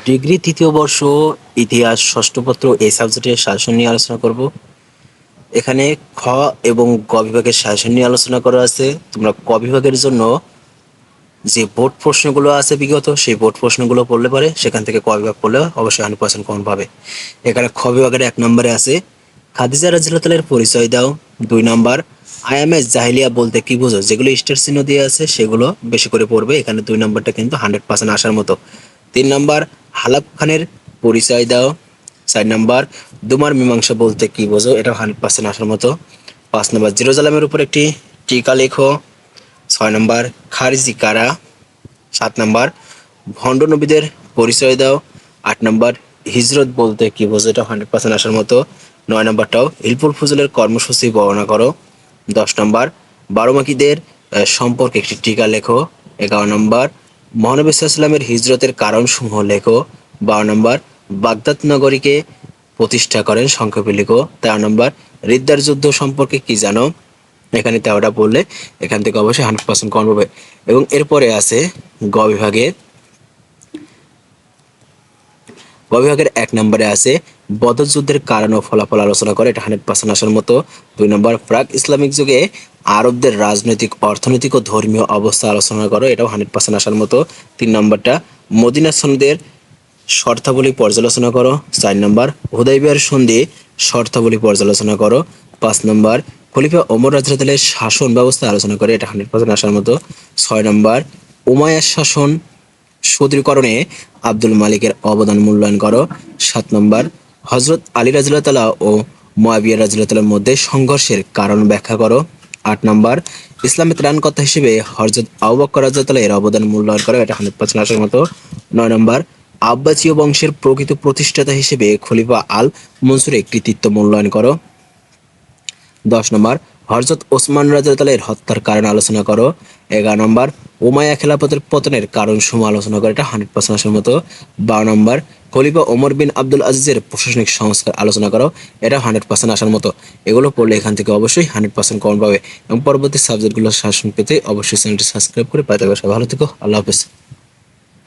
Degree তৃতীয় বর্ষ ইতিহাস ষষ্ঠ পত্র এই সাবজেক্টের সাজেশন নিয়ে আলোচনা করব। এখানে খ এবং গ বিভাগের সাজেশন নিয়ে আলোচনা করা আছে। তোমরা ক বিভাগের জন্য যে বোর্ড প্রশ্নগুলো আছে বিগত সেই বোর্ড প্রশ্নগুলো পড়লে পারে সেখান থেকে ক বিভাগ পড়লে অবশ্যই 100% কমন পাবে। এখানে খ বিভাগের 1 নম্বরে আছে খাদিজা রাদিয়াল্লাহু পরিচয় দাও। 2 নম্বর আয়ামে জাহিলিয়া বলতে কি বোঝো, যেগুলো স্টার চিহ্ন দিয়ে আছে সেগুলো বেশি করে পড়বে। এখানে 2 নম্বরটা কিন্তু 100% আসার মতো। 3 নম্বর হালাব খানের পরিচয় দাও। 4 নম্বর দুমার মীমাংসা বলতে কি বোঝো, এটা 100% আসার মতো। 5 নম্বর জেরুজালেমের উপর একটি টিকা লেখো। 6 নম্বর খারিজি কারা। 7 নম্বর ভণ্ড নবীদের পরিচয় দাও। 8 নম্বর হিজরত বলতে কি বোঝো, এটা 100% আসার মতো। 9 নম্বরটাও হিলফুল ফুজুলের কর্মসূচি বর্ণনা করো। 10 নম্বর বারোমাকিদের সম্পর্কে একটি টিকা লেখো। 11 নম্বর মহানবী সাল্লাল্লাহু হিজরতের কারণসমূহ লেখো। 12 নম্বর বাগদাদ নগরীকে প্রতিষ্ঠা করেন সংক্ষেপে লেখো। 13 নম্বর রিদ্দার যুদ্ধ সম্পর্কে কি জানো। এখানে 13টা বললে এখান থেকে অবশ্যই 100% কমন পাবে। এবং এরপরে আছে গ বিভাগে। গ বিভাগের 1 নম্বরে আছে বদর যুদ্ধের কারণ ও ফলাফল আলোচনা করে, এটা 100% আসার মতো। 2 নম্বর প্রাক ইসলামিক যুগে আরবদের রাজনৈতিক, অর্থনৈতিক ও ধর্মীয় অবস্থা আলোচনা করো, এটাও 100% আসার মতো। 3 নম্বরটা মদিনা সনদের শর্তাবলী পর্যালোচনা করো। 4 নম্বর হুদাইবিয়ার সন্ধি শর্তাবলী পর্যালোচনা করো। 5 নম্বর খলিফা ওমর রাদিয়াল্লাহু শাসন ব্যবস্থা আলোচনা করে, এটা 100% আসার মতো। 6 নম্বর উমাইয়ার শাসন সুদৃঢ়করণে আব্দুল মালিকের অবদান মূল্যায়ন করো। 7 নম্বর হযরত আলী রাদিয়াল্লাহু তাআলা ও মুয়াবিয়া রাদিয়াল্লাহু তাআলার মধ্যে সংঘর্ষের কারণ ব্যাখ্যা করো। 8 নম্বর ইসলামের ত্রাণকর্তা হিসেবে হযরত আবু বকর রাদিয়াল্লাহু তাআলা এর অবদান মূল্যায়ন করো, এটা 100% আসার মতো। 9 নম্বর আব্বাসীয় বংশের প্রকৃত প্রতিষ্ঠাতা হিসেবে খলিফা আল মনসুরের কৃতিত্ব মূল্যায়ন করো। 10 নম্বর হযরত ওসমান রাদিয়াল্লাহু তাআলা এর হত্যার কারণ আলোচনা করো। 11 নম্বর উমাইয়া খেলাফতের পতনের কারণ সমূহ আলোচনা করো, এটা 100% আসার মতো। 12 নম্বর খলিফা ওমর বিন আব্দুল আজিজের প্রশাসনিক সংস্কার আলোচনা করো, এটা 100% আসার মতো। এগুলো পড়লে এখান থেকে অবশ্যই 100% কমন পাবে। এবং পরবর্তী সাবজেক্টগুলো শাসন পেতে অবশ্যই চ্যানেলটি সাবস্ক্রাইব করে পাঠাবে। ভালো থেকো, আল্লাহ হাফেজ।